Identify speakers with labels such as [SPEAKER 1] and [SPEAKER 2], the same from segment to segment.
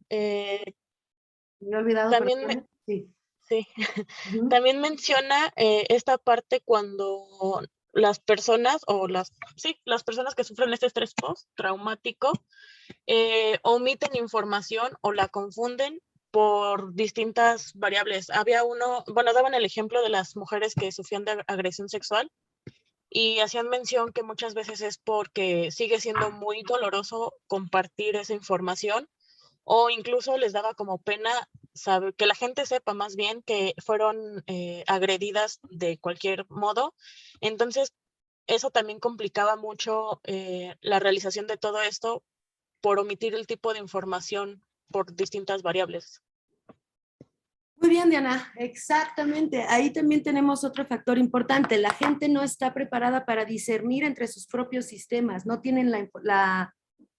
[SPEAKER 1] eh,
[SPEAKER 2] Me he olvidado,
[SPEAKER 1] también
[SPEAKER 2] perdón. Sí.
[SPEAKER 1] sí,
[SPEAKER 2] Ujú.
[SPEAKER 1] también menciona, esta parte cuando las personas o las personas que sufren este estrés postraumático, omiten información o la confunden por distintas variables. Había bueno, daban el ejemplo de las mujeres que sufrían de agresión sexual y hacían mención que muchas veces es porque sigue siendo muy doloroso compartir esa información o incluso les daba como pena saber que la gente sepa más bien que fueron agredidas de cualquier modo. Entonces, eso también complicaba mucho la realización de todo esto por omitir el tipo de información por distintas variables.
[SPEAKER 2] Muy bien, Diana, exactamente. Ahí también tenemos otro factor importante. La gente no está preparada para discernir entre sus propios sistemas, no tienen la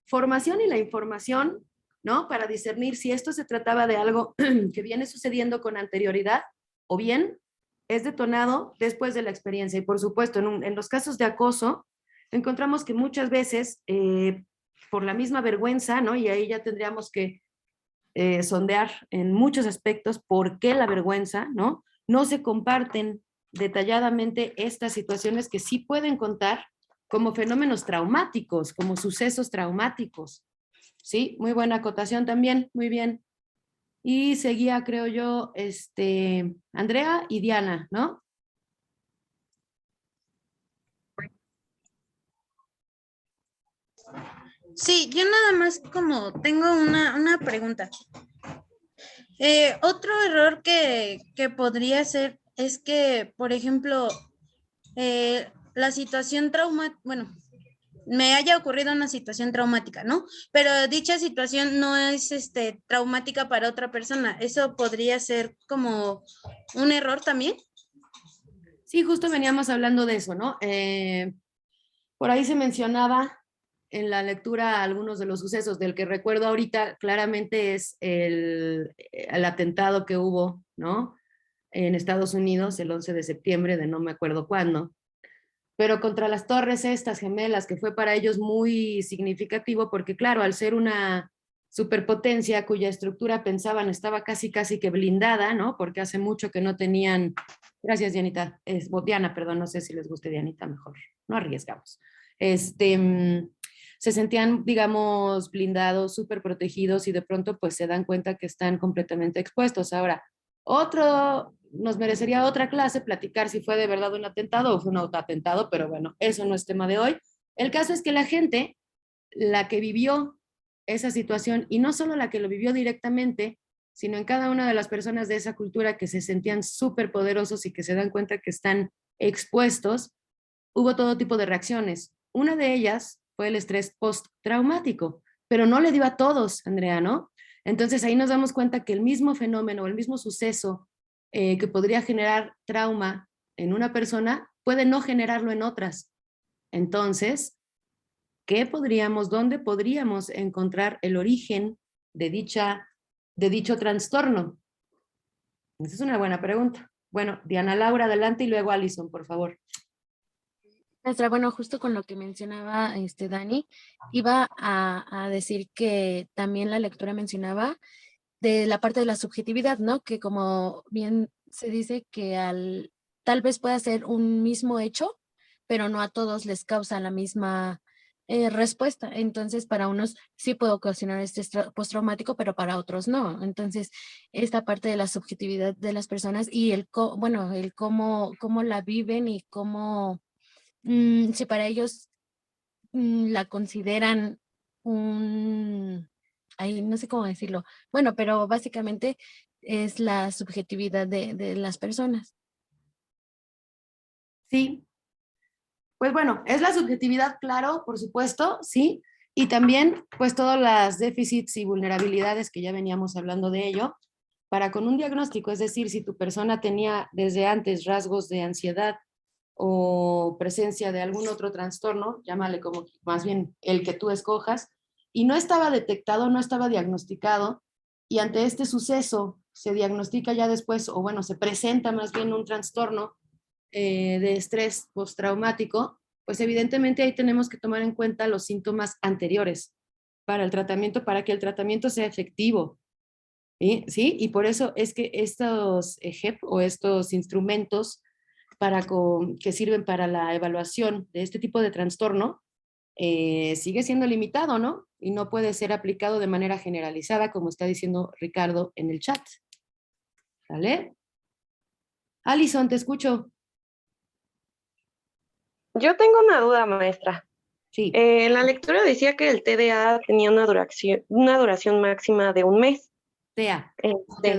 [SPEAKER 2] formación y la información, ¿no? Para discernir si esto se trataba de algo que viene sucediendo con anterioridad o bien es detonado después de la experiencia. Y por supuesto, en los casos de acoso, encontramos que muchas veces, por la misma vergüenza, ¿no? Y ahí ya tendríamos que sondear en muchos aspectos por qué la vergüenza, ¿no? No se comparten detalladamente estas situaciones que sí pueden contar como fenómenos traumáticos, como sucesos traumáticos. Sí, muy buena acotación también, muy bien. Y seguía, creo yo, Andrea y Diana, ¿no?
[SPEAKER 3] Sí, yo nada más como tengo una pregunta. Otro error que podría ser es que, por ejemplo, la situación bueno, me haya ocurrido una situación traumática, ¿no? Pero dicha situación no es traumática para otra persona. ¿Eso podría ser como un error también?
[SPEAKER 2] Sí, justo veníamos hablando de eso, ¿no? Por ahí se mencionaba en la lectura algunos de los sucesos. Del que recuerdo ahorita claramente es el atentado que hubo, ¿no? En Estados Unidos el 11 de septiembre de no me acuerdo cuándo, pero contra las torres estas gemelas, que fue para ellos muy significativo porque claro, al ser una superpotencia cuya estructura pensaban estaba casi casi que blindada, ¿no? Porque hace mucho que no tenían, gracias Dianita, Diana, perdón, no sé si les guste Dianita, mejor, no arriesgamos. Se sentían, digamos, blindados, súper protegidos y de pronto pues se dan cuenta que están completamente expuestos. Ahora, nos merecería otra clase platicar si fue de verdad un atentado o fue un autoatentado, pero bueno, eso no es tema de hoy. El caso es que la gente, la que vivió esa situación, y no solo la que lo vivió directamente, sino en cada una de las personas de esa cultura que se sentían súper poderosos y que se dan cuenta que están expuestos, hubo todo tipo de reacciones. Una de ellas fue el estrés postraumático, pero no le dio a todos, Andrea, ¿no? Entonces ahí nos damos cuenta que el mismo fenómeno, el mismo suceso que podría generar trauma en una persona, puede no generarlo en otras. Entonces, dónde podríamos encontrar el origen de dicho trastorno? Esa es una buena pregunta. Bueno, Diana Laura, adelante y luego Alison, por favor.
[SPEAKER 4] Maestra, bueno, justo con lo que mencionaba Dani, iba a decir que también la lectura mencionaba de la parte de la subjetividad, ¿no? Que como bien se dice que tal vez pueda ser un mismo hecho, pero no a todos les causa la misma respuesta. Entonces, para unos sí puede ocasionar este postraumático, pero para otros no. Entonces, esta parte de la subjetividad de las personas y bueno, el cómo la viven y cómo si para ellos la consideran ay, no sé cómo decirlo. Bueno, pero básicamente es la subjetividad de las personas.
[SPEAKER 2] Sí, pues bueno, es la subjetividad, claro, por supuesto, sí, y también pues todas las déficits y vulnerabilidades que ya veníamos hablando de ello, para con un diagnóstico, es decir, si tu persona tenía desde antes rasgos de ansiedad o presencia de algún otro trastorno, llámale como más bien el que tú escojas, y no estaba detectado, no estaba diagnosticado, y ante este suceso se diagnostica ya después, o bueno, se presenta más bien un trastorno de estrés postraumático, pues evidentemente ahí tenemos que tomar en cuenta los síntomas anteriores. para el tratamiento, para que el tratamiento sea efectivo. ¿Sí? ¿Sí? Y por eso es que estos HEP o estos instrumentos que sirven para la evaluación de este tipo de trastorno sigue siendo limitado, ¿no? Y no puede ser aplicado de manera generalizada, como está diciendo Ricardo en el chat. ¿Vale? Alison, te escucho.
[SPEAKER 5] Yo tengo una duda, maestra.
[SPEAKER 2] Sí.
[SPEAKER 5] En la lectura decía que el TDA tenía una duración máxima de un mes.
[SPEAKER 2] TEA.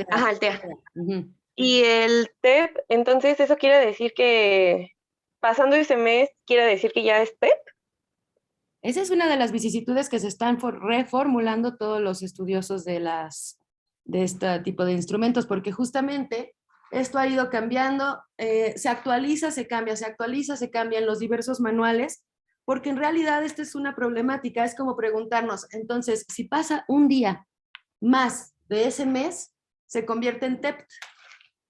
[SPEAKER 5] Ajá, el TEA.
[SPEAKER 2] Uh-huh.
[SPEAKER 5] Y el TEP, entonces eso quiere decir que pasando ese mes, quiere decir que ya es TEP.
[SPEAKER 2] Esa es una de las vicisitudes que se están reformulando todos los estudiosos de este tipo de instrumentos, porque justamente esto ha ido cambiando, se actualiza, se cambia, se actualiza, se cambia en los diversos manuales, porque en realidad esta es una problemática, es como preguntarnos, entonces, si pasa un día más de ese mes, se convierte en TEP,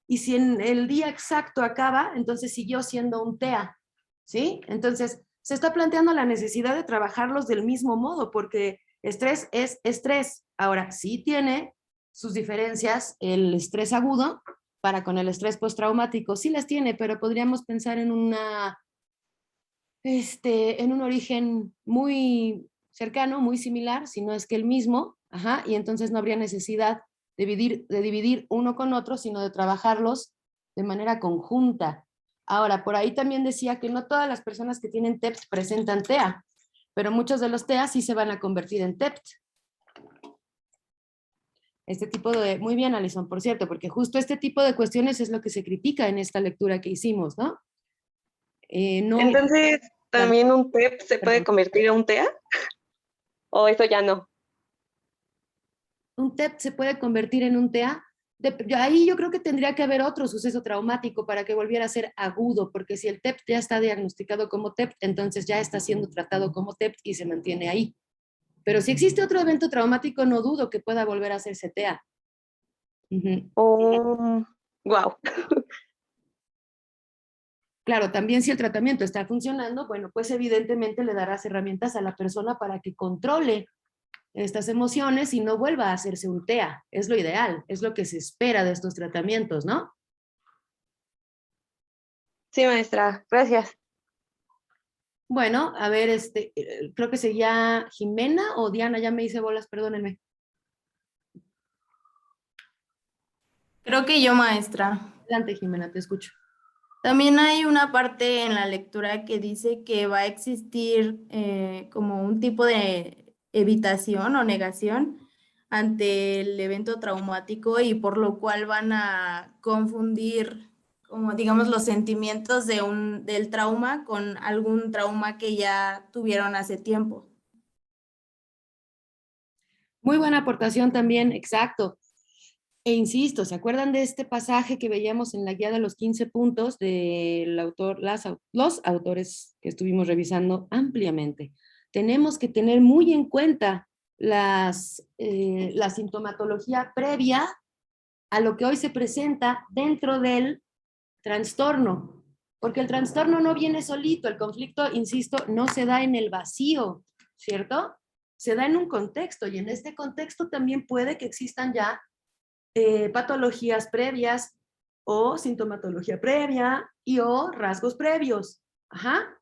[SPEAKER 2] y si en el día exacto acaba, entonces siguió siendo un TEA, ¿sí? Entonces, se está planteando la necesidad de trabajarlos del mismo modo, porque estrés es estrés. Ahora, sí tiene sus diferencias el estrés agudo para con el estrés postraumático, sí las tiene, pero podríamos pensar en en un origen muy cercano, muy similar, si no es que el mismo, ajá, y entonces no habría necesidad de dividir uno con otro, sino de trabajarlos de manera conjunta. Ahora, por ahí también decía que no todas las personas que tienen TEPT presentan TEA, pero muchos de los TEA sí se van a convertir en TEPT. Muy bien, Alison, por cierto, porque justo este tipo de cuestiones es lo que se critica en esta lectura que hicimos, ¿no?
[SPEAKER 5] Entonces, ¿también un TEP se puede convertir en un TEA? ¿O eso ya no?
[SPEAKER 2] Un TEP se puede convertir en un TEA. Ahí yo creo que tendría que haber otro suceso traumático para que volviera a ser agudo, porque si el TEP ya está diagnosticado como TEP, entonces ya está siendo tratado como TEP y se mantiene ahí. Pero si existe otro evento traumático, no dudo que pueda volver a hacerse TEA.
[SPEAKER 5] Oh, wow.
[SPEAKER 2] Claro, también si el tratamiento está funcionando, bueno, pues evidentemente le darás herramientas a la persona para que controle estas emociones y no vuelva a hacerse un TEA. Es lo ideal, es lo que se espera de estos tratamientos, ¿no?
[SPEAKER 5] Sí, maestra, gracias.
[SPEAKER 2] Bueno, a ver, creo que seguía Jimena o Diana, ya me hice bolas, perdónenme.
[SPEAKER 3] Creo que yo, maestra.
[SPEAKER 2] Adelante, Jimena, te escucho.
[SPEAKER 3] También hay una parte en la lectura que dice que va a existir como un tipo de evitación o negación ante el evento traumático y por lo cual van a confundir, como digamos, los sentimientos del trauma con algún trauma que ya tuvieron hace tiempo.
[SPEAKER 2] Muy buena aportación también, exacto. E insisto, ¿se acuerdan de este pasaje que veíamos en la guía de los 15 puntos del autor, los autores que estuvimos revisando ampliamente? Tenemos que tener muy en cuenta la sintomatología previa a lo que hoy se presenta dentro del trastorno, porque el trastorno no viene solito, el conflicto, insisto, no se da en el vacío, ¿cierto? Se da en un contexto y en este contexto también puede que existan ya patologías previas o sintomatología previa y o rasgos previos. Ajá.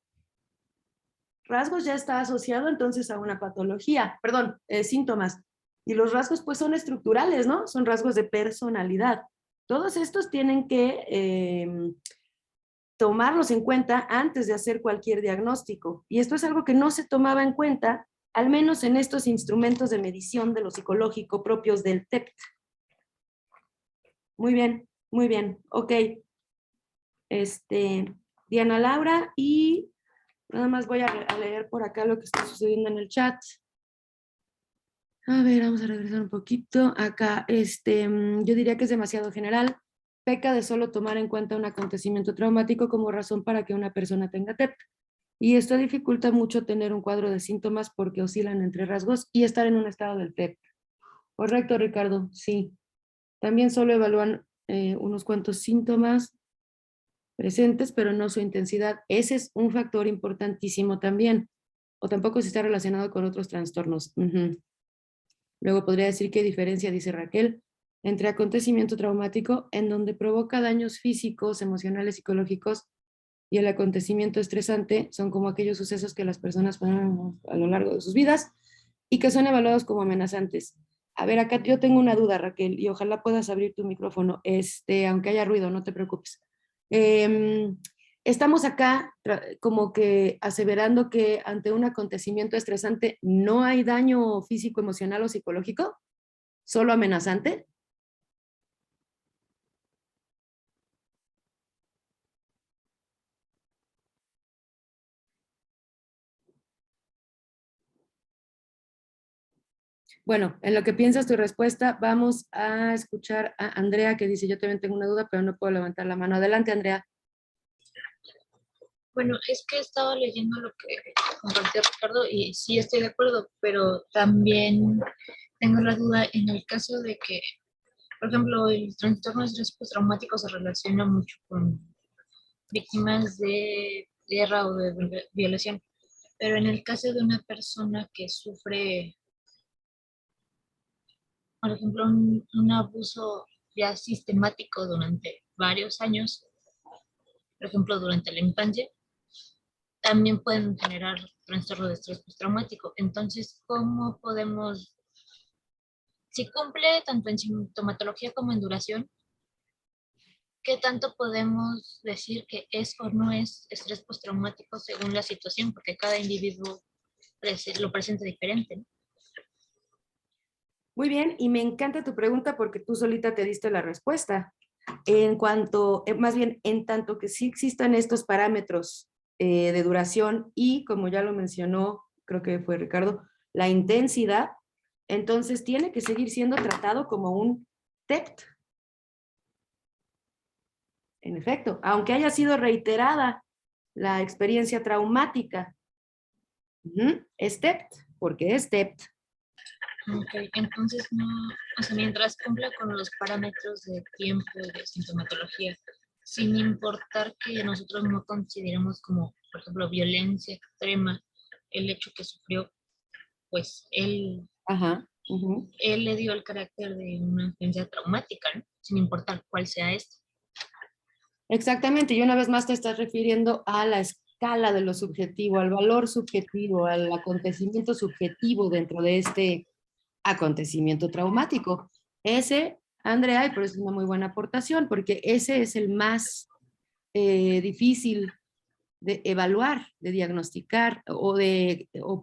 [SPEAKER 2] Rasgos ya está asociado entonces a una patología, perdón, síntomas. Y los rasgos pues son estructurales, ¿no? Son rasgos de personalidad. Todos estos tienen que tomarlos en cuenta antes de hacer cualquier diagnóstico. Y esto es algo que no se tomaba en cuenta, al menos en estos instrumentos de medición de lo psicológico propios del TEPT. Muy bien, ok. Diana Laura, y nada más voy a leer por acá lo que está sucediendo en el chat. A ver, vamos a regresar un poquito. Acá, yo diría que es demasiado general. Peca de solo tomar en cuenta un acontecimiento traumático como razón para que una persona tenga TEP. Y esto dificulta mucho tener un cuadro de síntomas porque oscilan entre rasgos y estar en un estado del TEP. Correcto, Ricardo, sí. También solo evalúan unos cuantos síntomas presentes, pero no su intensidad. Ese es un factor importantísimo también. O tampoco si está relacionado con otros trastornos. Luego podría decir qué diferencia, dice Raquel, entre acontecimiento traumático en donde provoca daños físicos, emocionales, psicológicos, y el acontecimiento estresante son como aquellos sucesos que las personas pasan a lo largo de sus vidas y que son evaluados como amenazantes. A ver, acá yo tengo una duda, Raquel, y ojalá puedas abrir tu micrófono, aunque haya ruido, no te preocupes. Estamos acá como que aseverando que ante un acontecimiento estresante no hay daño físico, emocional o psicológico, solo amenazante. Bueno, en lo que piensas tu respuesta, vamos a escuchar a Andrea, que dice, yo también tengo una duda, pero no puedo levantar la mano. Adelante, Andrea.
[SPEAKER 6] Bueno, es que he estado leyendo lo que compartió Ricardo y sí estoy de acuerdo, pero también tengo la duda en el caso de que, por ejemplo, el trastorno de estrés postraumático se relaciona mucho con víctimas de guerra o de violación, pero en el caso de una persona que sufre, por ejemplo, un abuso ya sistemático durante varios años, por ejemplo, durante la infancia, también pueden generar trastorno de estrés postraumático. Entonces, ¿cómo podemos, si cumple tanto en sintomatología como en duración, qué tanto podemos decir que es o no es estrés postraumático según la situación? Porque cada individuo lo presenta diferente, ¿no?
[SPEAKER 2] Muy bien, y me encanta tu pregunta porque tú solita te diste la respuesta. En cuanto, más bien, en tanto que sí existan estos parámetros de duración y, como ya lo mencionó, creo que fue Ricardo, la intensidad, entonces tiene que seguir siendo tratado como un TEPT. En efecto, aunque haya sido reiterada la experiencia traumática, es TEPT, porque es TEPT.
[SPEAKER 6] Ok, entonces no, o sea, mientras cumpla con los parámetros de tiempo y de sintomatología, sin importar que nosotros no consideremos como, por ejemplo, violencia extrema el hecho que sufrió, pues
[SPEAKER 2] Ajá.
[SPEAKER 6] él le dio el carácter de una experiencia traumática, ¿no? Sin importar cuál sea esto.
[SPEAKER 2] Exactamente, y una vez más te estás refiriendo a la escala de lo subjetivo, al valor subjetivo, al acontecimiento subjetivo dentro de este acontecimiento traumático. Ese, Andrea, y por eso es una muy buena aportación, porque ese es el más difícil de evaluar, de diagnosticar o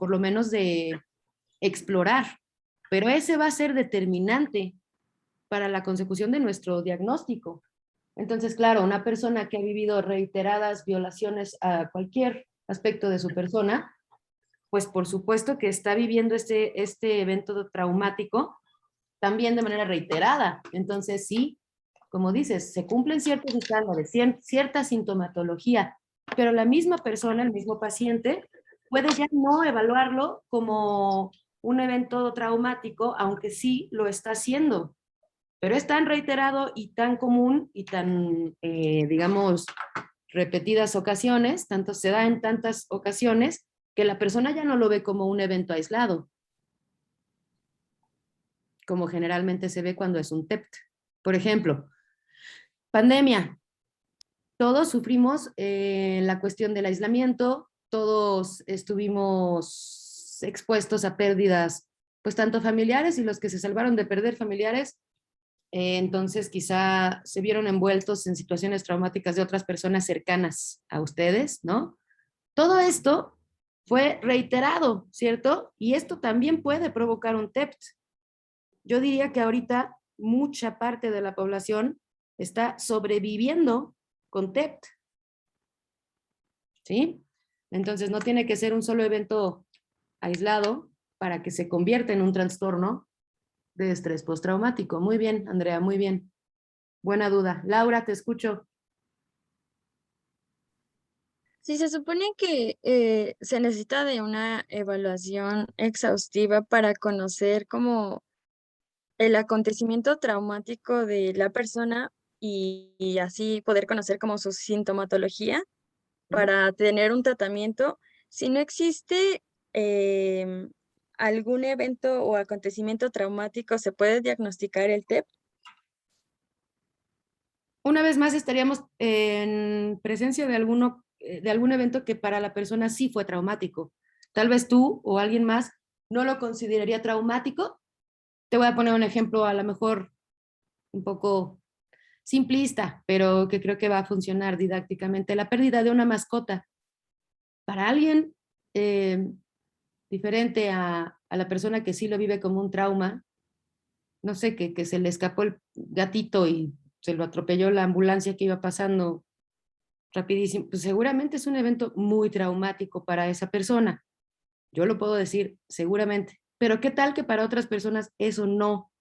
[SPEAKER 2] por lo menos de explorar, pero ese va a ser determinante para la consecución de nuestro diagnóstico. Entonces, claro, una persona que ha vivido reiteradas violaciones a cualquier aspecto de su persona, pues por supuesto que está viviendo este evento traumático también de manera reiterada. Entonces, sí, como dices, se cumplen ciertos estándares, cierta sintomatología, pero la misma persona, el mismo paciente, puede ya no evaluarlo como un evento traumático, aunque sí lo está haciendo. Pero es tan reiterado y tan común y tan, digamos, repetidas ocasiones, tanto se da en tantas ocasiones, que la persona ya no lo ve como un evento aislado, como generalmente se ve cuando es un TEPT. Por ejemplo, pandemia. Todos sufrimos la cuestión del aislamiento, todos estuvimos expuestos a pérdidas, pues tanto familiares y los que se salvaron de perder familiares, entonces quizá se vieron envueltos en situaciones traumáticas de otras personas cercanas a ustedes, ¿no? Todo esto fue reiterado, ¿cierto? Y esto también puede provocar un TEPT. Yo diría que ahorita mucha parte de la población está sobreviviendo con TEPT, ¿sí? Entonces no tiene que ser un solo evento aislado para que se convierta en un trastorno de estrés postraumático. Muy bien, Andrea, muy bien. Buena duda. Laura, te escucho.
[SPEAKER 7] Sí, se supone que se necesita de una evaluación exhaustiva para conocer como el acontecimiento traumático de la persona y así poder conocer como su sintomatología para tener un tratamiento. Si no existe em, algún evento o acontecimiento traumático se puede diagnosticar el TEP?
[SPEAKER 2] Una vez más estaríamos en presencia de algún evento que para la persona sí fue traumático. Tal vez tú o alguien más no lo consideraría traumático. Te voy a poner un ejemplo a lo mejor un poco simplista, pero que creo que va a funcionar didácticamente. La pérdida de una mascota. Para alguien diferente a la persona que sí lo vive como un trauma, no sé, que se le escapó el gatito y se lo atropelló la ambulancia que iba pasando rapidísimo, pues seguramente es un evento muy traumático para esa persona. Yo lo puedo decir seguramente, pero ¿qué tal que para otras personas eso no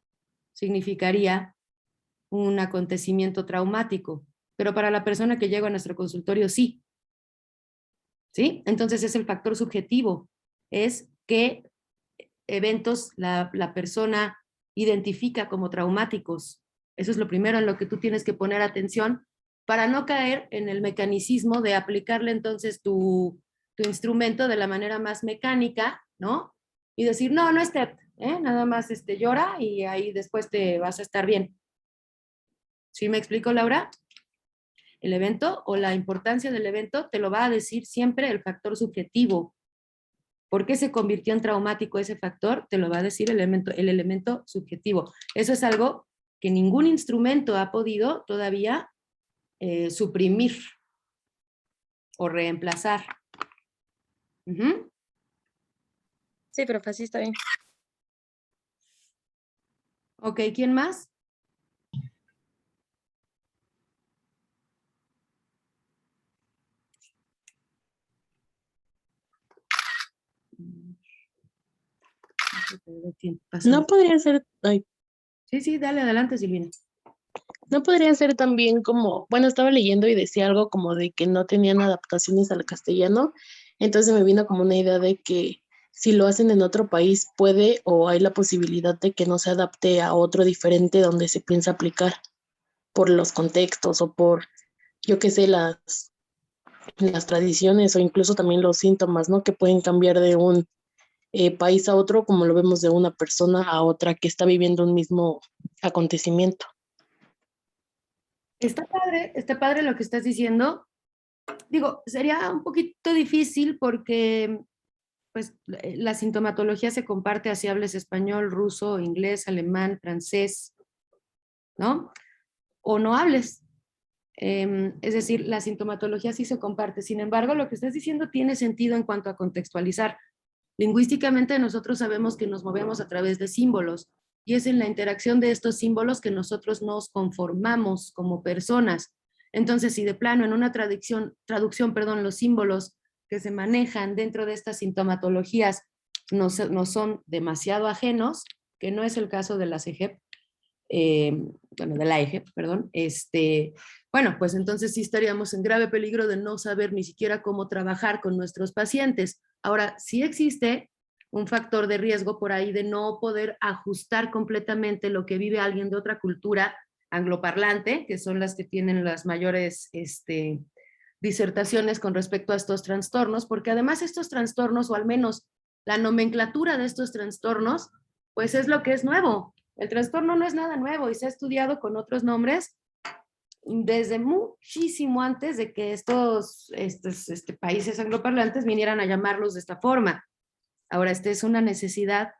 [SPEAKER 2] significaría un acontecimiento traumático? Pero para la persona que llega a nuestro consultorio sí. ¿Sí? Entonces es el factor subjetivo, es qué eventos la persona identifica como traumáticos. Eso es lo primero en lo que tú tienes que poner atención para no caer en el mecanicismo de aplicarle entonces tu instrumento de la manera más mecánica, ¿no? Y decir, no, no es TEP, nada más llora y ahí después te vas a estar bien. ¿Sí me explico, Laura? El evento o la importancia del evento te lo va a decir siempre el factor subjetivo. ¿Por qué se convirtió en traumático ese factor? Te lo va a decir el elemento subjetivo. Eso es algo que ningún instrumento ha podido todavía suprimir o reemplazar.
[SPEAKER 7] Sí, profe, así está bien.
[SPEAKER 2] Ok, ¿quién más?
[SPEAKER 8] No podría ser, ay,
[SPEAKER 2] Sí, dale adelante, Silvina.
[SPEAKER 8] no podría ser también como, bueno, estaba leyendo y decía algo como de que no tenían adaptaciones al castellano, entonces me vino como una idea de que si lo hacen en otro país puede o hay la posibilidad de que no se adapte a otro diferente donde se piensa aplicar por los contextos o por, yo qué sé, las tradiciones o incluso también los síntomas, ¿no? Que pueden cambiar de un país a otro, como lo vemos de una persona a otra que está viviendo un mismo acontecimiento.
[SPEAKER 2] Está padre lo que estás diciendo. Digo, sería un poquito difícil porque pues la sintomatología se comparte así hables español, ruso, inglés, alemán, francés, ¿no? O no hables. Es decir, la sintomatología sí se comparte. Sin embargo, lo que estás diciendo tiene sentido en cuanto a contextualizar. Lingüísticamente nosotros sabemos que nos movemos a través de símbolos y es en la interacción de estos símbolos que nosotros nos conformamos como personas. Entonces, si de plano en una traducción, los símbolos que se manejan dentro de estas sintomatologías nos son demasiado ajenos, que no es el caso de la CEGEP, de la EGEP, perdón, bueno, pues entonces sí estaríamos en grave peligro de no saber ni siquiera cómo trabajar con nuestros pacientes. Ahora, sí existe un factor de riesgo por ahí de no poder ajustar completamente lo que vive alguien de otra cultura angloparlante, que son las que tienen las mayores disertaciones con respecto a estos trastornos, porque además estos trastornos, o al menos la nomenclatura de estos trastornos, pues es lo que es nuevo. El trastorno no es nada nuevo y se ha estudiado con otros nombres desde muchísimo antes de que estos países angloparlantes vinieran a llamarlos de esta forma. Ahora, esta es una necesidad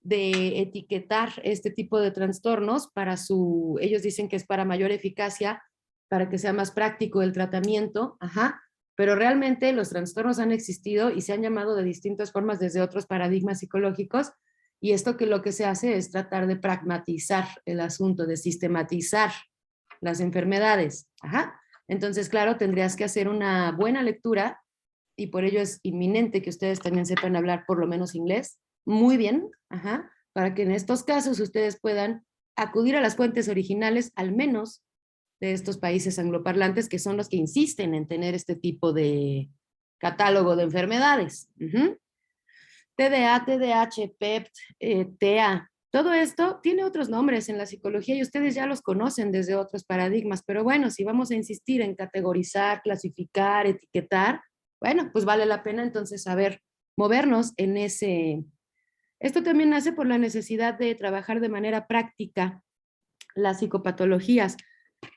[SPEAKER 2] de etiquetar este tipo de trastornos para ellos dicen que es para mayor eficacia, para que sea más práctico el tratamiento, pero realmente los trastornos han existido y se han llamado de distintas formas desde otros paradigmas psicológicos, y esto que lo que se hace es tratar de pragmatizar el asunto, de sistematizar las enfermedades. Entonces, claro, tendrías que hacer una buena lectura y por ello es inminente que ustedes también sepan hablar por lo menos inglés muy bien, para que en estos casos ustedes puedan acudir a las fuentes originales, al menos de estos países angloparlantes, que son los que insisten en tener este tipo de catálogo de enfermedades. TDA, TDAH, PEP, TEA, todo esto tiene otros nombres en la psicología y ustedes ya los conocen desde otros paradigmas, pero bueno, si vamos a insistir en categorizar, clasificar, etiquetar, bueno, pues vale la pena entonces saber movernos en Esto también nace por la necesidad de trabajar de manera práctica las psicopatologías.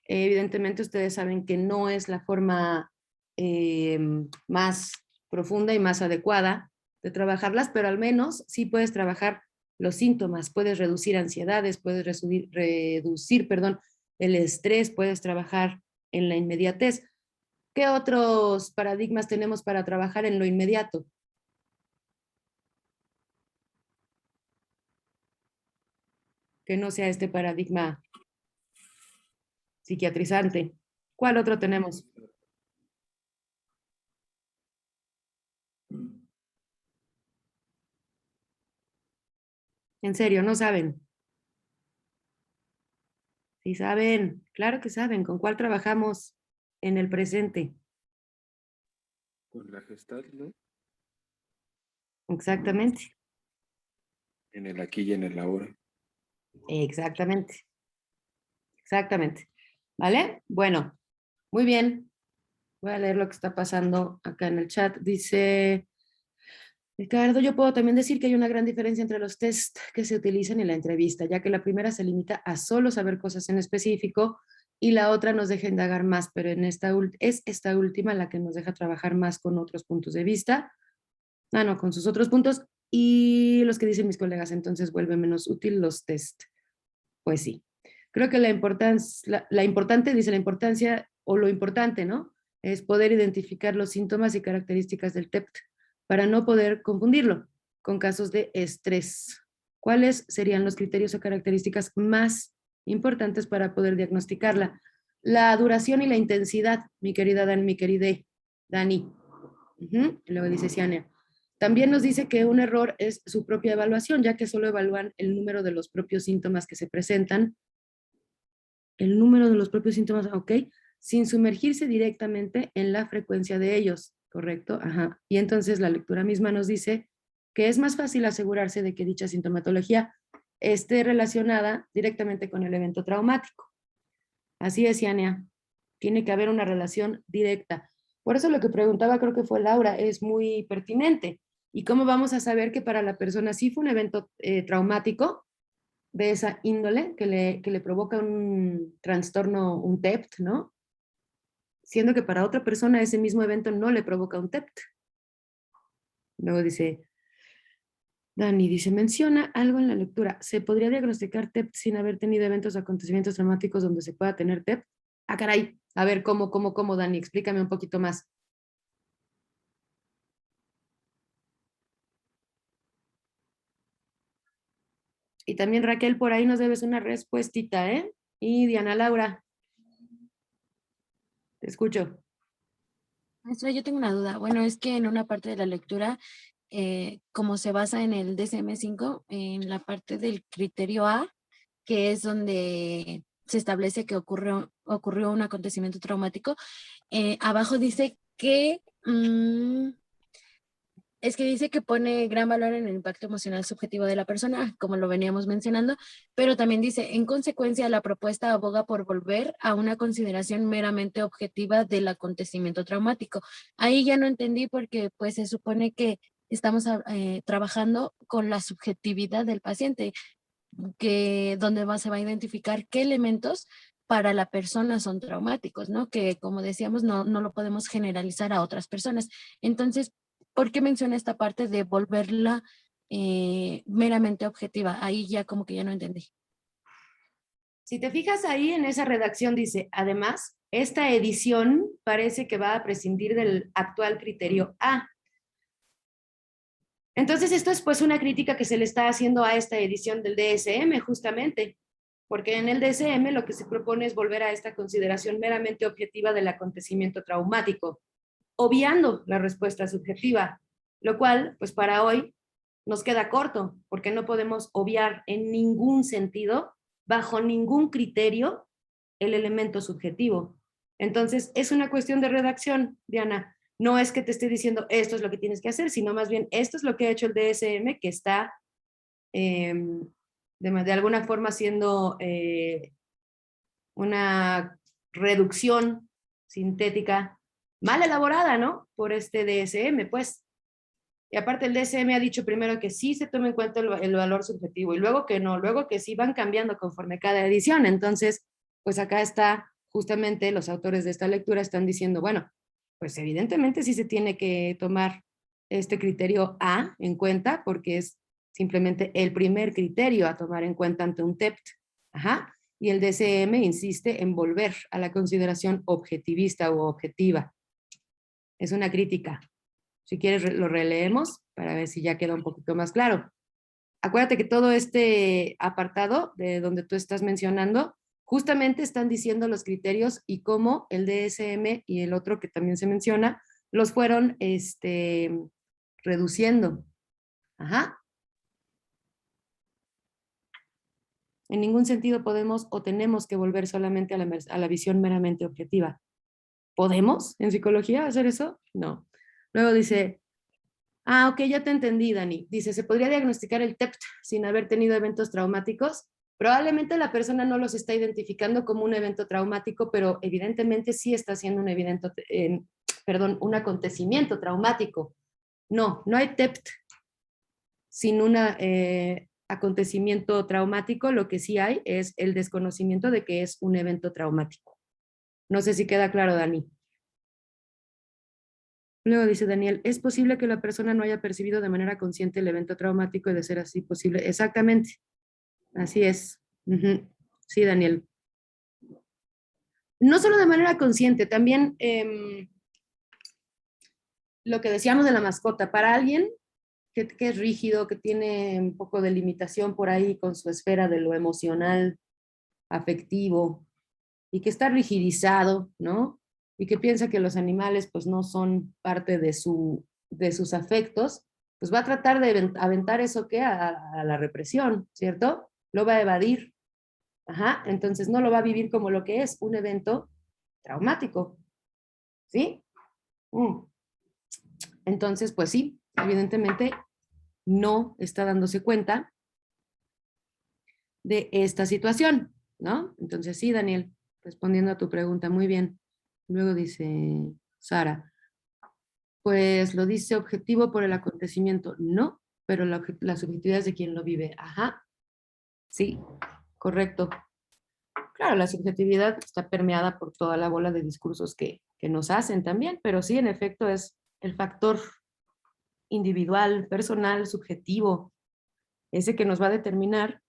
[SPEAKER 2] Evidentemente ustedes saben que no es la forma más profunda y más adecuada de trabajarlas, pero al menos sí puedes trabajar los síntomas, puedes reducir ansiedades, puedes reducir, perdón, el estrés, puedes trabajar en la inmediatez. ¿Qué otros paradigmas tenemos para trabajar en lo inmediato? Que no sea este paradigma psiquiatrizante. ¿Cuál otro tenemos? En serio, no saben. Sí saben, claro que saben. ¿Con cuál trabajamos en el presente?
[SPEAKER 9] Con la Gestalt, ¿no?
[SPEAKER 2] Exactamente,
[SPEAKER 9] En el aquí y en el ahora.
[SPEAKER 2] exactamente, exactamente. ¿Vale? Bueno, muy bien. Voy a leer lo que está pasando acá en el chat. Dice Ricardo, yo puedo también decir que hay una gran diferencia entre los test que se utilizan y la entrevista, ya que la primera se limita a solo saber cosas en específico y la otra nos deja indagar más, pero en es esta última la que nos deja trabajar más con otros puntos de vista, no, con sus otros puntos y los que dicen mis colegas, entonces vuelve menos útil los test. Pues sí. Creo que la importancia, la importante, dice la importancia o lo importante, ¿no? Es poder identificar los síntomas y características del TEPT para no poder confundirlo con casos de estrés. ¿Cuáles serían los criterios o características más importantes para poder diagnosticarla? La duración y la intensidad, mi querida Dani, mi querida Dani. Luego dice Ciania. También nos dice que un error es su propia evaluación, ya que solo evalúan el número de los propios síntomas que se presentan. El número de los propios síntomas, ok, sin sumergirse directamente en la frecuencia de ellos, ¿correcto? Ajá. Y entonces la lectura misma nos dice que es más fácil asegurarse de que dicha sintomatología esté relacionada directamente con el evento traumático. Así es, Yania. Tiene que haber una relación directa. Por eso lo que preguntaba, creo que fue Laura, es muy pertinente. ¿Y cómo vamos a saber que para la persona sí fue un evento traumático de esa índole que le provoca un trastorno, un TEPT, ¿no? Siendo que para otra persona ese mismo evento no le provoca un TEPT. Luego dice, Dani, dice, menciona algo en la lectura. ¿Se podría diagnosticar TEPT sin haber tenido eventos o acontecimientos traumáticos donde se pueda tener TEPT? Ah, caray. A ver, ¿cómo, Dani? Explícame un poquito más. Y también Raquel, por ahí nos debes una respuestita, ¿eh? Y Diana Laura. Te escucho.
[SPEAKER 4] Maestra, yo tengo una duda. Bueno, es que en una parte de la lectura, como se basa en el DSM-5, en la parte del criterio A, que es donde se establece que ocurrió un acontecimiento traumático, abajo dice que es que dice que pone gran valor en el impacto emocional subjetivo de la persona, como lo veníamos mencionando, pero también dice, en consecuencia, la propuesta aboga por volver a una consideración meramente objetiva del acontecimiento traumático. Ahí ya no entendí porque pues se supone que estamos trabajando con la subjetividad del paciente, donde se va a identificar qué elementos para la persona son traumáticos, ¿no? Que como decíamos, no lo podemos generalizar a otras personas. Entonces, ¿por qué menciona esta parte de volverla meramente objetiva? Ahí ya como que ya no entendí.
[SPEAKER 2] Si te fijas ahí en esa redacción dice, además, esta edición parece que va a prescindir del actual criterio A. Entonces, esto es pues una crítica que se le está haciendo a esta edición del DSM, justamente, porque en el DSM lo que se propone es volver a esta consideración meramente objetiva del acontecimiento traumático, obviando la respuesta subjetiva, lo cual, pues para hoy, nos queda corto, porque no podemos obviar en ningún sentido, bajo ningún criterio, el elemento subjetivo. Entonces, es una cuestión de redacción, Diana. No es que te esté diciendo esto es lo que tienes que hacer, sino más bien esto es lo que ha hecho el DSM, que está de alguna forma haciendo una reducción sintética mal elaborada, ¿no? Por este DSM, pues. Y aparte el DSM ha dicho primero que sí se toma en cuenta el valor subjetivo y luego que no, luego que sí, van cambiando conforme cada edición. Entonces, pues acá está justamente los autores de esta lectura están diciendo, bueno, pues evidentemente sí se tiene que tomar este criterio A en cuenta porque es simplemente el primer criterio a tomar en cuenta ante un TEPT. Ajá. Y el DSM insiste en volver a la consideración objetivista o objetiva. Es una crítica. Si quieres lo releemos para ver si ya queda un poquito más claro. Acuérdate que todo este apartado de donde tú estás mencionando, justamente están diciendo los criterios y cómo el DSM y el otro que también se menciona, los fueron reduciendo. Ajá. En ningún sentido podemos o tenemos que volver solamente a la visión meramente objetiva. ¿Podemos en psicología hacer eso? No. Luego dice, ok, ya te entendí, Dani. Dice, ¿se podría diagnosticar el TEPT sin haber tenido eventos traumáticos? Probablemente la persona no los está identificando como un evento traumático, pero evidentemente sí está siendo un acontecimiento traumático. No, no hay TEPT sin un acontecimiento traumático. Lo que sí hay es el desconocimiento de que es un evento traumático. No sé si queda claro, Dani. Luego dice Daniel, ¿es posible que la persona no haya percibido de manera consciente el evento traumático y de ser así posible? Exactamente, así es. Sí, Daniel. No solo de manera consciente, también lo que decíamos de la mascota, para alguien que es rígido, que tiene un poco de limitación por ahí con su esfera de lo emocional, afectivo, y que está rigidizado, ¿no? Y que piensa que los animales pues no son parte de sus afectos, pues va a tratar de aventar eso que a la represión, ¿cierto? Lo va a evadir. Ajá, entonces no lo va a vivir como lo que es un evento traumático, ¿sí? Entonces, pues sí, evidentemente no está dándose cuenta de esta situación, ¿no? Entonces sí, Daniel, respondiendo a tu pregunta, muy bien. Luego dice Sara, pues lo dice objetivo por el acontecimiento. No, pero la subjetividad es de quien lo vive. Ajá, sí, correcto. Claro, la subjetividad está permeada por toda la bola de discursos que nos hacen también, pero sí, en efecto, es el factor individual, personal, subjetivo, ese que nos va a determinar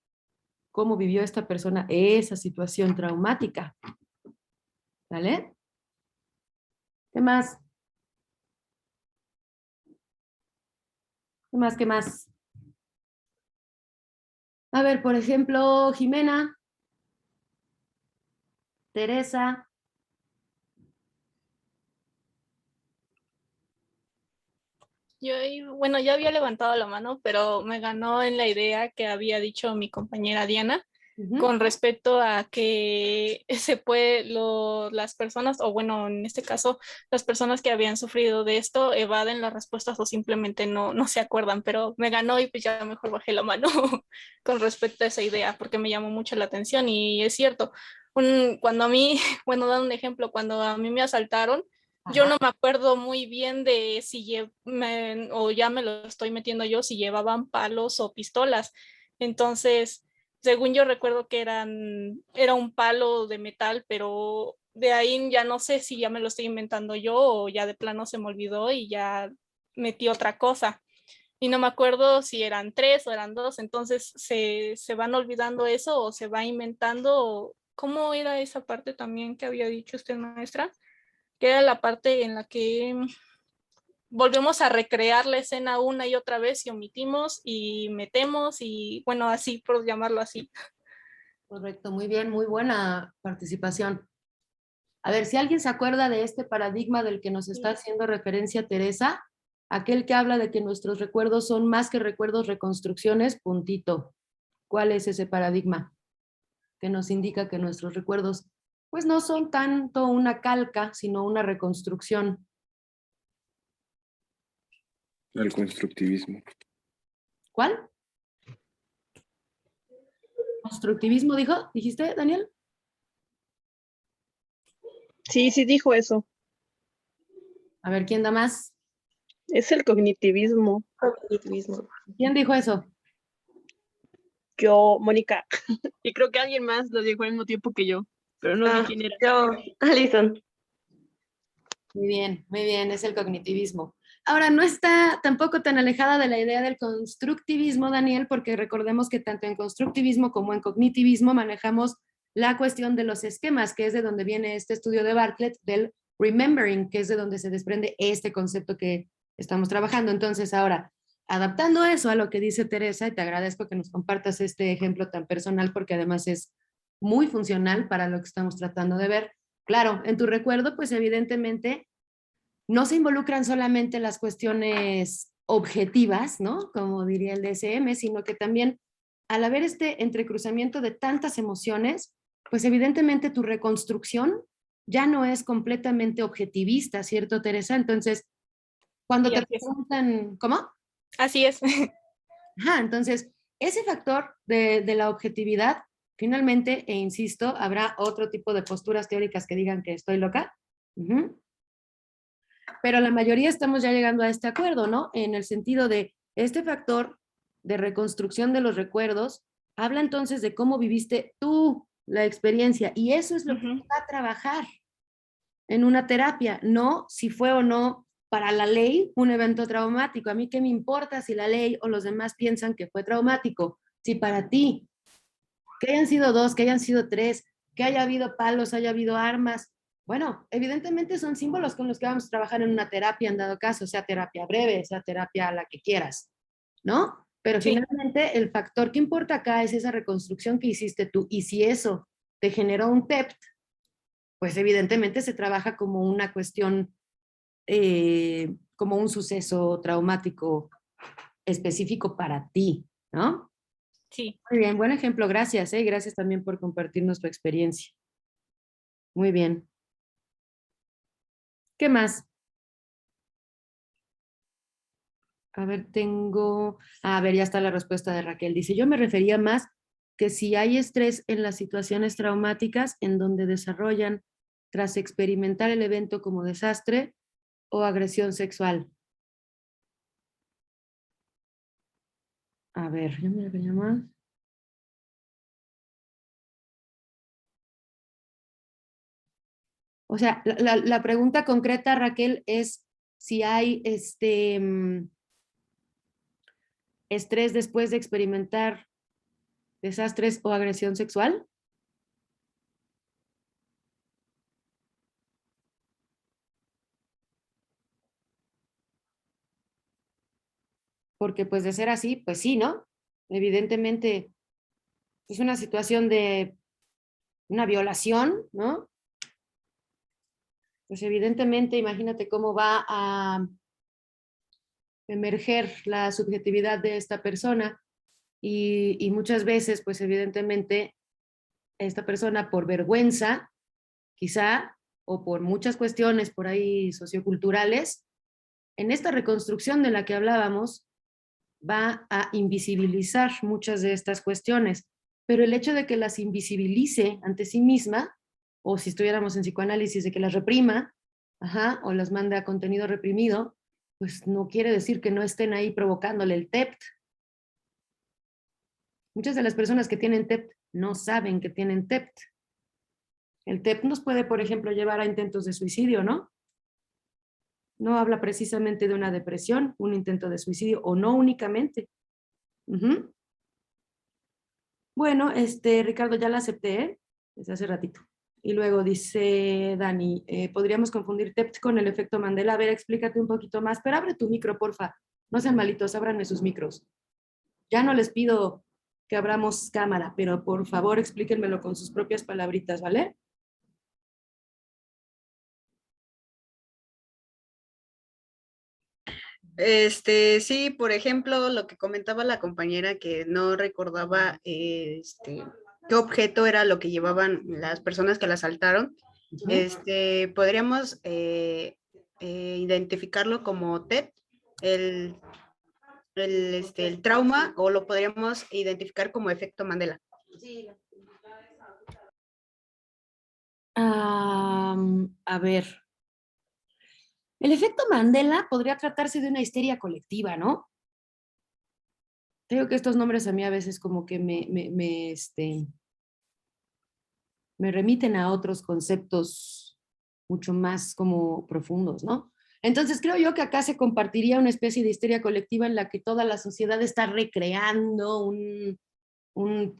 [SPEAKER 2] cómo vivió esta persona esa situación traumática. ¿Vale? ¿Qué más? ¿Qué más? ¿Qué más? A ver, por ejemplo, Jimena, Teresa.
[SPEAKER 10] Bueno, ya había levantado la mano, pero me ganó en la idea que había dicho mi compañera Diana con respecto a que las personas, o bueno, en este caso, las personas que habían sufrido de esto evaden las respuestas o simplemente no se acuerdan, pero me ganó y pues ya mejor bajé la mano con respecto a esa idea, porque me llamó mucho la atención y es cierto, cuando a mí, bueno, dar un ejemplo, cuando a mí me asaltaron, yo no me acuerdo muy bien de si o ya me lo estoy metiendo yo, si llevaban palos o pistolas. Entonces, según yo recuerdo que era un palo de metal, pero de ahí ya no sé si ya me lo estoy inventando yo o ya de plano se me olvidó y ya metí otra cosa. Y no me acuerdo si eran 3 o eran 2, entonces se van olvidando eso o se va inventando. ¿Cómo era esa parte también que había dicho usted, maestra? Que era la parte en la que volvemos a recrear la escena una y otra vez y omitimos y metemos y bueno, así por llamarlo así.
[SPEAKER 2] Correcto, muy bien, muy buena participación. A ver, si alguien se acuerda de este paradigma del que nos está haciendo referencia Teresa, aquel que habla de que nuestros recuerdos son más que recuerdos, reconstrucciones, puntito. ¿Cuál es ese paradigma que nos indica que nuestros recuerdos pues no son tanto una calca, sino una reconstrucción?
[SPEAKER 9] El constructivismo.
[SPEAKER 2] ¿Cuál? ¿Constructivismo dijo? ¿Dijiste, Daniel?
[SPEAKER 11] Sí, sí dijo eso.
[SPEAKER 2] A ver, ¿quién da más?
[SPEAKER 11] Es el cognitivismo.
[SPEAKER 5] Cognitivismo.
[SPEAKER 2] ¿Quién dijo eso?
[SPEAKER 11] Yo, Mónica. Y creo que alguien más lo dijo al mismo tiempo que yo, pero no vi quién era.
[SPEAKER 5] Yo, Alison.
[SPEAKER 2] Muy bien, es el cognitivismo. Ahora, no está tampoco tan alejada de la idea del constructivismo, Daniel, porque recordemos que tanto en constructivismo como en cognitivismo manejamos la cuestión de los esquemas, que es de donde viene este estudio de Bartlett, del remembering, que es de donde se desprende este concepto que estamos trabajando. Entonces, ahora, adaptando eso a lo que dice Teresa, y te agradezco que nos compartas este ejemplo tan personal, porque además es muy funcional para lo que estamos tratando de ver. Claro, en tu recuerdo, pues evidentemente no se involucran solamente las cuestiones objetivas, ¿no? Como diría el DSM, sino que también al haber este entrecruzamiento de tantas emociones, pues evidentemente tu reconstrucción ya no es completamente objetivista, ¿cierto, Teresa? Entonces, cuando
[SPEAKER 10] Sí,
[SPEAKER 2] te
[SPEAKER 10] así es.
[SPEAKER 2] preguntan, ¿cómo?
[SPEAKER 10] Así es.
[SPEAKER 2] Ajá, entonces, ese factor de la objetividad, finalmente, e insisto, habrá otro tipo de posturas teóricas que digan que estoy loca. Pero la mayoría estamos ya llegando a este acuerdo, ¿no? En el sentido de este factor de reconstrucción de los recuerdos, habla entonces de cómo viviste tú la experiencia, y eso es lo que va a trabajar en una terapia, no si fue o no para la ley un evento traumático. A mí qué me importa si la ley o los demás piensan que fue traumático, si para ti, que hayan sido 2, que hayan sido 3, que haya habido palos, haya habido armas. Bueno, evidentemente son símbolos con los que vamos a trabajar en una terapia, en dado caso, sea terapia breve, sea terapia la que quieras, ¿no? Pero
[SPEAKER 10] Sí.
[SPEAKER 2] finalmente el factor que importa acá es esa reconstrucción que hiciste tú. Y si eso te generó un TEPT, pues evidentemente se trabaja como una cuestión, como un suceso traumático específico para ti, ¿no?
[SPEAKER 10] Sí.
[SPEAKER 2] Muy bien, buen ejemplo, gracias, gracias también por compartirnos tu experiencia. Muy bien. ¿Qué más? A ver, a ver, ya está la respuesta de Raquel. Dice, yo me refería más que si hay estrés en las situaciones traumáticas en donde desarrollan tras experimentar el evento como desastre o agresión sexual. A ver, ya me refería más. O sea, la pregunta concreta, Raquel, es si hay estrés después de experimentar desastres o agresión sexual. Porque pues de ser así, pues sí, ¿no? Evidentemente es una situación de una violación, ¿no? Pues evidentemente imagínate cómo va a emerger la subjetividad de esta persona y muchas veces, pues evidentemente, esta persona por vergüenza, quizá, o por muchas cuestiones por ahí socioculturales, en esta reconstrucción de la que hablábamos, va a invisibilizar muchas de estas cuestiones, pero el hecho de que las invisibilice ante sí misma, o si estuviéramos en psicoanálisis, de que las reprima, o las mande a contenido reprimido, pues no quiere decir que no estén ahí provocándole el TEPT. Muchas de las personas que tienen TEPT no saben que tienen TEPT. El TEPT nos puede, por ejemplo, llevar a intentos de suicidio, ¿no? No habla precisamente de una depresión, un intento de suicidio, o no únicamente. Bueno, Ricardo, ya la acepté, desde hace ratito. Y luego dice Dani, podríamos confundir TEPT con el efecto Mandela. A ver, explícate un poquito más, pero abre tu micro, porfa. No sean malitos, ábranme sus micros. Ya no les pido que abramos cámara, pero por favor explíquenmelo con sus propias palabritas, ¿vale?
[SPEAKER 12] Sí, por ejemplo, lo que comentaba la compañera que no recordaba qué objeto era lo que llevaban las personas que la asaltaron. Podríamos identificarlo como TED, el trauma, o lo podríamos identificar como efecto Mandela.
[SPEAKER 2] A ver. El efecto Mandela podría tratarse de una histeria colectiva, ¿no? Te digo que estos nombres a mí a veces como que me remiten a otros conceptos mucho más como profundos, ¿no? Entonces creo yo que acá se compartiría una especie de histeria colectiva en la que toda la sociedad está recreando un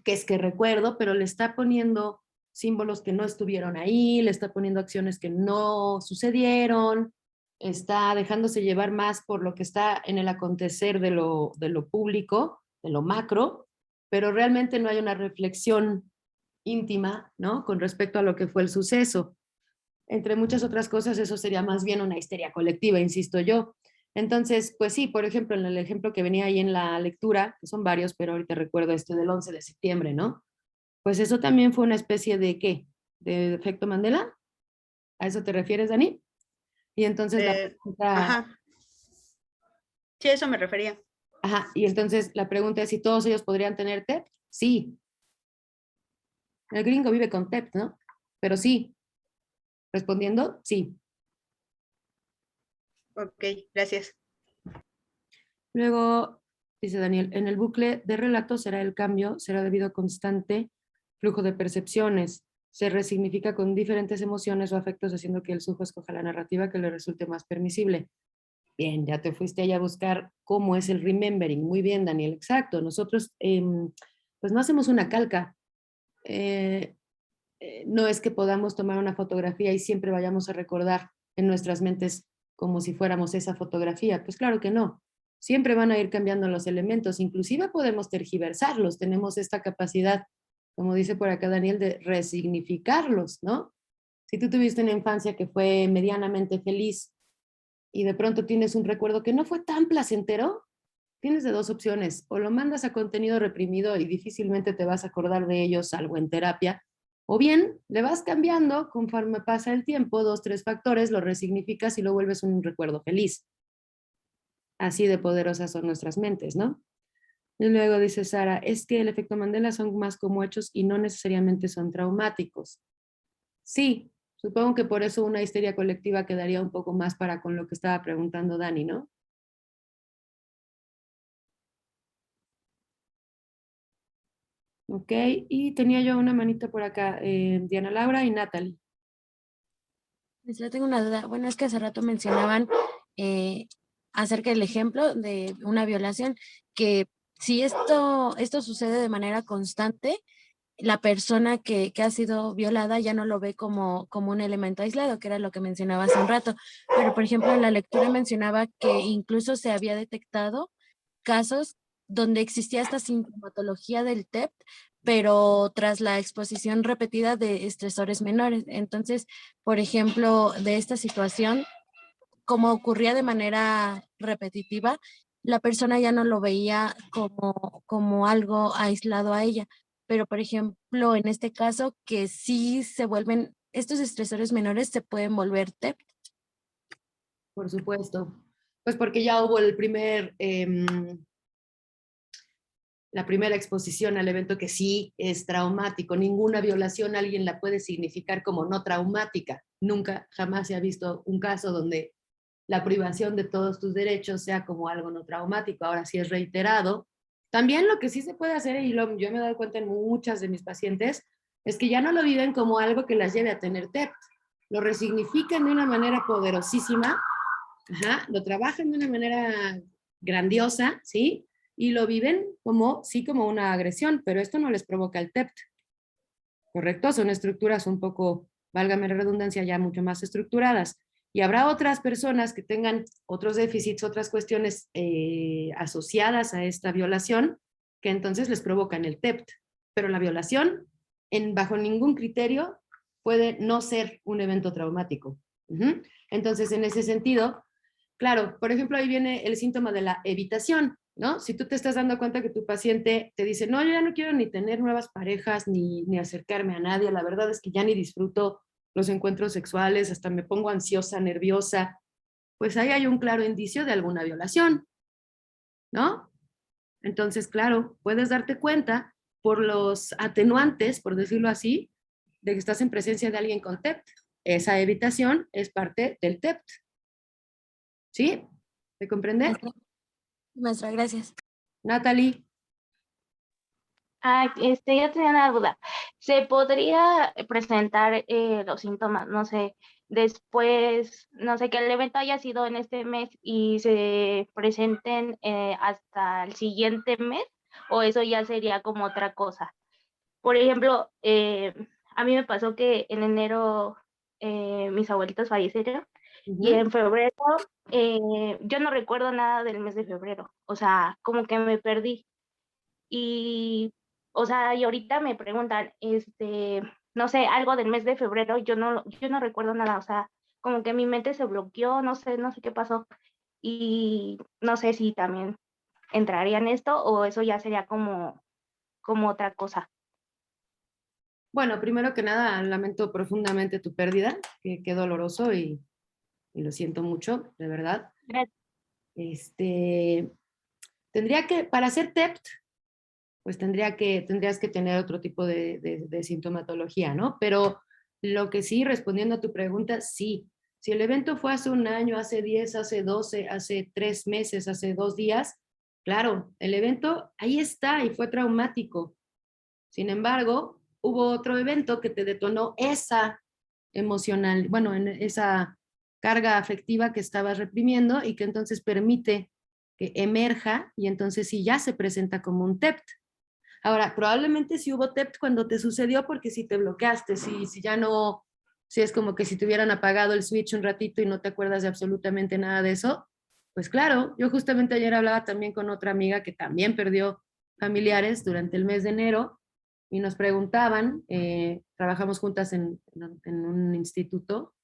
[SPEAKER 2] que es que recuerdo, pero le está poniendo símbolos que no estuvieron ahí, le está poniendo acciones que no sucedieron, está dejándose llevar más por lo que está en el acontecer de lo público, de lo macro, pero realmente no hay una reflexión íntima, ¿no? Con respecto a lo que fue el suceso. Entre muchas otras cosas, eso sería más bien una histeria colectiva, insisto yo. Entonces, pues sí, por ejemplo, en el ejemplo que venía ahí en la lectura, que son varios, pero ahorita recuerdo este del 11 de septiembre, ¿no? Pues eso también fue una especie de, ¿qué? ¿De efecto Mandela? ¿A eso te refieres, Dani? Y entonces la pregunta...
[SPEAKER 12] Ajá. Sí, a eso me refería.
[SPEAKER 2] Ajá, y entonces la pregunta es si todos ellos podrían tener TEP. Sí. El gringo vive con TEP, ¿no? Pero sí. Respondiendo, sí.
[SPEAKER 12] Ok, gracias.
[SPEAKER 2] Luego, dice Daniel, en el bucle de relatos será el cambio, será debido a constante flujo de percepciones. Se resignifica con diferentes emociones o afectos, haciendo que el sujeto escoja la narrativa que le resulte más permisible. Bien, ya te fuiste allá a buscar cómo es el remembering. Muy bien, Daniel, exacto. Nosotros, pues no hacemos una calca. No es que podamos tomar una fotografía y siempre vayamos a recordar en nuestras mentes como si fuéramos esa fotografía. Pues claro que no. Siempre van a ir cambiando los elementos. Inclusive podemos tergiversarlos. Tenemos esta capacidad, como dice por acá Daniel, de resignificarlos, ¿no? Si tú tuviste una infancia que fue medianamente feliz y de pronto tienes un recuerdo que no fue tan placentero, tienes de dos opciones. O lo mandas a contenido reprimido y difícilmente te vas a acordar de ellos, salvo en terapia. O bien, le vas cambiando conforme pasa el tiempo, 2, 3 factores, lo resignificas y lo vuelves un recuerdo feliz. Así de poderosas son nuestras mentes, ¿no? Y luego dice Sara, es que el efecto Mandela son más como hechos y no necesariamente son traumáticos. Sí, supongo que por eso una histeria colectiva quedaría un poco más para con lo que estaba preguntando Dani, ¿no? Ok, y tenía yo una manita por acá, Diana Laura y Natalie.
[SPEAKER 4] Yo tengo una duda. Bueno, es que hace rato mencionaban acerca del ejemplo de una violación, que si esto sucede de manera constante, la persona que ha sido violada ya no lo ve como un elemento aislado, que era lo que mencionaba hace un rato. Pero, por ejemplo, en la lectura mencionaba que incluso se había detectado casos donde existía esta sintomatología del TEP, pero tras la exposición repetida de estresores menores. Entonces, por ejemplo, de esta situación, como ocurría de manera repetitiva, la persona ya no lo veía como algo aislado a ella. Pero, por ejemplo, en este caso, que sí se vuelven, estos estresores menores se pueden volver TEP.
[SPEAKER 2] Por supuesto. Pues porque ya hubo la primera exposición al evento que sí es traumático. Ninguna violación alguien la puede significar como no traumática. Nunca, jamás se ha visto un caso donde la privación de todos tus derechos sea como algo no traumático. Ahora sí es reiterado. También lo que sí se puede hacer, y yo me he dado cuenta en muchas de mis pacientes, es que ya no lo viven como algo que las lleve a tener TEP. Lo resignifican de una manera poderosísima, lo trabajan de una manera grandiosa, ¿sí? Y lo viven como una agresión, pero esto no les provoca el TEP, ¿correcto? Son estructuras un poco, válgame la redundancia, ya mucho más estructuradas. Y habrá otras personas que tengan otros déficits, otras cuestiones asociadas a esta violación, que entonces les provocan el TEP. Pero la violación, bajo ningún criterio, puede no ser un evento traumático. Entonces, en ese sentido, claro, por ejemplo, ahí viene el síntoma de la evitación, ¿no? Si tú te estás dando cuenta que tu paciente te dice, no, yo ya no quiero ni tener nuevas parejas, ni acercarme a nadie, la verdad es que ya ni disfruto los encuentros sexuales, hasta me pongo ansiosa, nerviosa, pues ahí hay un claro indicio de alguna violación, ¿no? Entonces, claro, puedes darte cuenta por los atenuantes, por decirlo así, de que estás en presencia de alguien con TEP. Esa evitación es parte del TEP. ¿Sí? ¿Me comprende?
[SPEAKER 4] Maestra, gracias.
[SPEAKER 2] Natalie.
[SPEAKER 13] Yo tenía una duda. ¿Se podría presentar los síntomas, no sé, después, no sé, que el evento haya sido en este mes y se presenten hasta el siguiente mes? ¿O eso ya sería como otra cosa? Por ejemplo, a mí me pasó que en enero mis abuelitos fallecieron y en febrero yo no recuerdo nada del mes de febrero. O sea, como que me perdí. Y, o sea, y ahorita me preguntan, no sé, algo del mes de febrero, yo no recuerdo nada, o sea, como que mi mente se bloqueó, no sé qué pasó. Y no sé si también entraría en esto o eso ya sería como otra cosa.
[SPEAKER 2] Bueno, primero que nada, lamento profundamente tu pérdida, qué doloroso y lo siento mucho, de verdad.
[SPEAKER 13] Gracias.
[SPEAKER 2] Tendría que, para hacer TEPT, pues tendrías que tener otro tipo de sintomatología, ¿no? Pero lo que sí, respondiendo a tu pregunta, sí. Si el evento fue hace un año, hace 10, hace 12, hace 3 meses, hace 2 días, claro, el evento ahí está y fue traumático. Sin embargo, hubo otro evento que te detonó esa emocional, bueno, en esa carga afectiva que estabas reprimiendo y que entonces permite que emerja y entonces sí ya se presenta como un TEPT. Ahora, probablemente sí hubo TEPT cuando te sucedió porque si te bloqueaste, si ya no, si es como que si te hubieran apagado el switch un ratito y no te acuerdas de absolutamente nada de eso, pues claro, yo justamente ayer hablaba también con otra amiga que también perdió familiares durante el mes de enero y nos preguntaban, trabajamos juntas en un instituto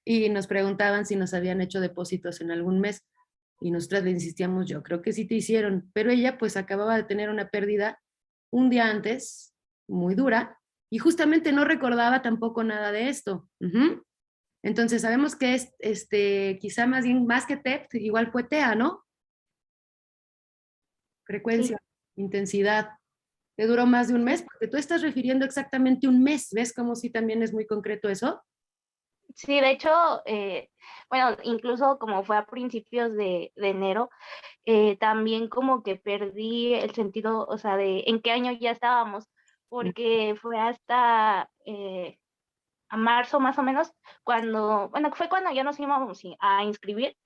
[SPEAKER 2] y nos preguntaban si nos habían hecho depósitos en algún mes y nosotras le insistíamos, yo creo que sí te hicieron, pero ella pues acababa de tener una pérdida un día antes, muy dura, y justamente no recordaba tampoco nada de esto. Entonces sabemos que es quizá más bien, más que TEP, igual fue TEA, ¿no? Frecuencia, intensidad. ¿Te duró más de un mes? Porque tú estás refiriendo exactamente un mes. ¿Ves cómo sí también es muy concreto eso?
[SPEAKER 13] Sí, de hecho, bueno, incluso como fue a principios de enero, también como que perdí el sentido, o sea, de en qué año ya estábamos, porque fue hasta a marzo más o menos, bueno, fue cuando ya nos íbamos a inscribir,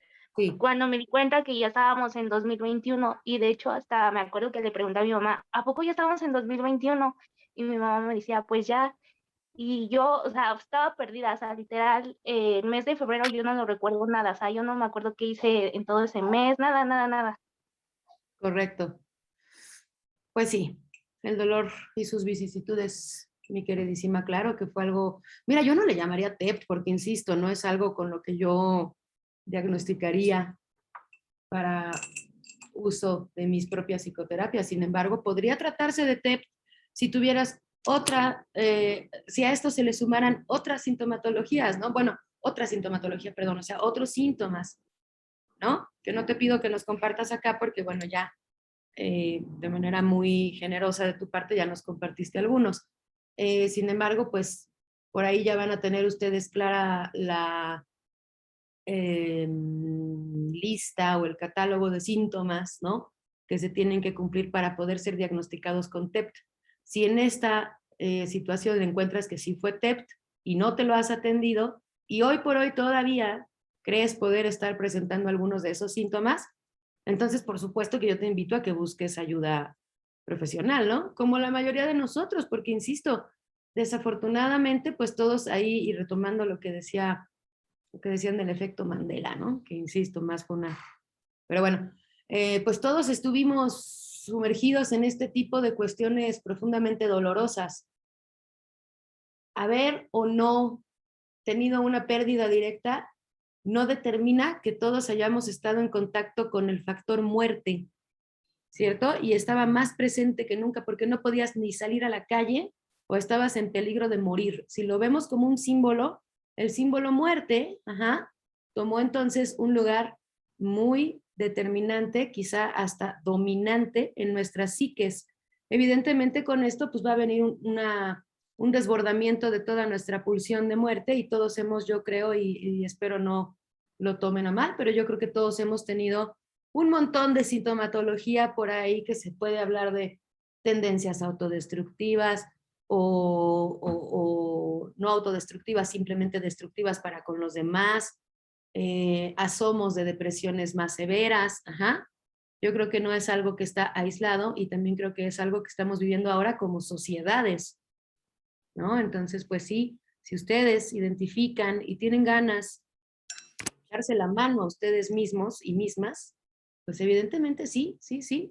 [SPEAKER 13] cuando me di cuenta que ya estábamos en 2021 y de hecho hasta me acuerdo que le pregunté a mi mamá, ¿a poco ya estábamos en 2021? Y mi mamá me decía, pues ya. Y yo, o sea, estaba perdida, o sea, literal, el mes de febrero yo no lo recuerdo nada, o sea, yo no me acuerdo qué hice en todo ese mes, nada, nada, nada.
[SPEAKER 2] Correcto. Pues sí, el dolor y sus vicisitudes, mi queridísima, claro que fue algo, mira, yo no le llamaría TEP porque, insisto, no es algo con lo que yo diagnosticaría para uso de mis propias psicoterapias. Sin embargo, podría tratarse de TEP si tuvieras otra, si a esto se le sumaran otras sintomatologías, ¿no? Bueno, otra sintomatología, perdón, o sea, otros síntomas, ¿no? Que no te pido que nos compartas acá porque, bueno, ya de manera muy generosa de tu parte ya nos compartiste algunos. Sin embargo, pues por ahí ya van a tener ustedes clara la lista o el catálogo de síntomas, ¿no? Que se tienen que cumplir para poder ser diagnosticados con TEPT. Si en esta situación encuentras que sí fue TEPT y no te lo has atendido y hoy por hoy todavía crees poder estar presentando algunos de esos síntomas, entonces por supuesto que yo te invito a que busques ayuda profesional, ¿no? Como la mayoría de nosotros, porque insisto, desafortunadamente, pues todos ahí, y retomando lo que decían del efecto Mandela, ¿no? Que insisto, más fue una... Pero bueno, pues todos estuvimos sumergidos en este tipo de cuestiones profundamente dolorosas. Haber o no tenido una pérdida directa no determina que todos hayamos estado en contacto con el factor muerte, ¿cierto? Y estaba más presente que nunca porque no podías ni salir a la calle o estabas en peligro de morir. Si lo vemos como un símbolo, el símbolo muerte, tomó entonces un lugar muy determinante, quizá hasta dominante en nuestras psiques. Evidentemente con esto pues va a venir un desbordamiento de toda nuestra pulsión de muerte y todos hemos, yo creo, y espero no lo tomen a mal, pero yo creo que todos hemos tenido un montón de sintomatología por ahí que se puede hablar de tendencias autodestructivas o no autodestructivas, simplemente destructivas para con los demás, asomos de depresiones más severas. Ajá. Yo creo que no es algo que está aislado y también creo que es algo que estamos viviendo ahora como sociedades, ¿no? Entonces, pues sí, si ustedes identifican y tienen ganas de echarse la mano a ustedes mismos y mismas, pues evidentemente sí,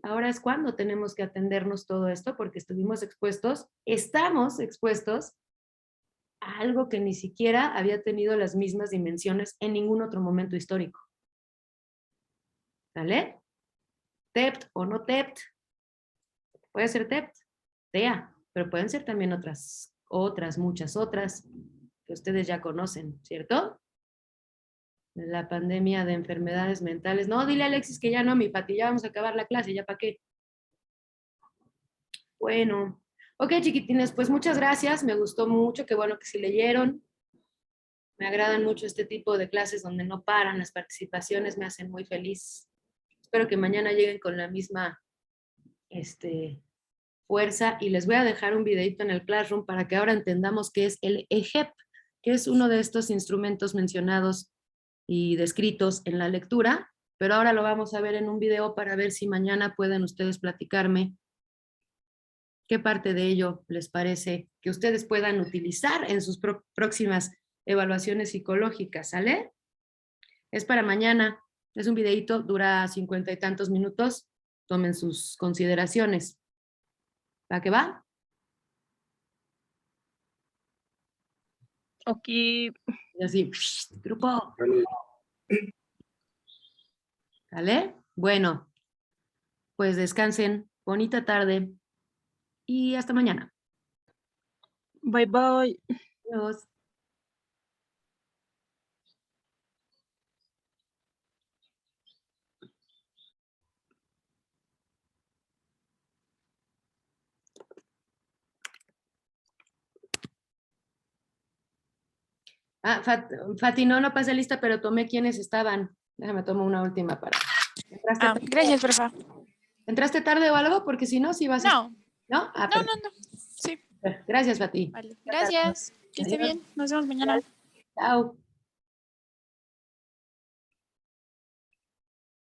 [SPEAKER 2] ahora es cuando tenemos que atendernos todo esto porque estamos expuestos a algo que ni siquiera había tenido las mismas dimensiones en ningún otro momento histórico. ¿Sale? TEPT o no TEPT. Puede ser TEPT, TEA, pero pueden ser también muchas otras que ustedes ya conocen, ¿cierto? La pandemia de enfermedades mentales. No, dile a Alexis que ya no, mi Pati, ya vamos a acabar la clase, ¿ya para qué? Bueno, ok, chiquitines, pues muchas gracias, me gustó mucho, qué bueno que sí leyeron. Me agradan mucho este tipo de clases donde no paran, las participaciones me hacen muy feliz. Espero que mañana lleguen con la misma fuerza y les voy a dejar un videito en el Classroom para que ahora entendamos qué es el EGEP, que es uno de estos instrumentos mencionados y descritos en la lectura, pero ahora lo vamos a ver en un video para ver si mañana pueden ustedes platicarme qué parte de ello les parece que ustedes puedan utilizar en sus próximas evaluaciones psicológicas, ¿sale? Es para mañana, es un videito, dura 50 y tantos minutos, tomen sus consideraciones. ¿Va que va?
[SPEAKER 11] Ok.
[SPEAKER 2] Y así, grupo. ¿Vale? Bueno, pues descansen, bonita tarde y hasta mañana.
[SPEAKER 11] Bye, bye.
[SPEAKER 2] Adiós. Ah, Fati, no pasé lista, pero tomé quienes estaban. Déjame tomar una última para.
[SPEAKER 14] Gracias, profa.
[SPEAKER 2] ¿Entraste tarde o algo? Porque si no, sí vas a...
[SPEAKER 14] No.
[SPEAKER 2] ¿No? Ah,
[SPEAKER 14] No. Sí.
[SPEAKER 2] Gracias, Fati.
[SPEAKER 14] Vale. Gracias. Que esté bien. Nos vemos mañana.
[SPEAKER 2] Chao.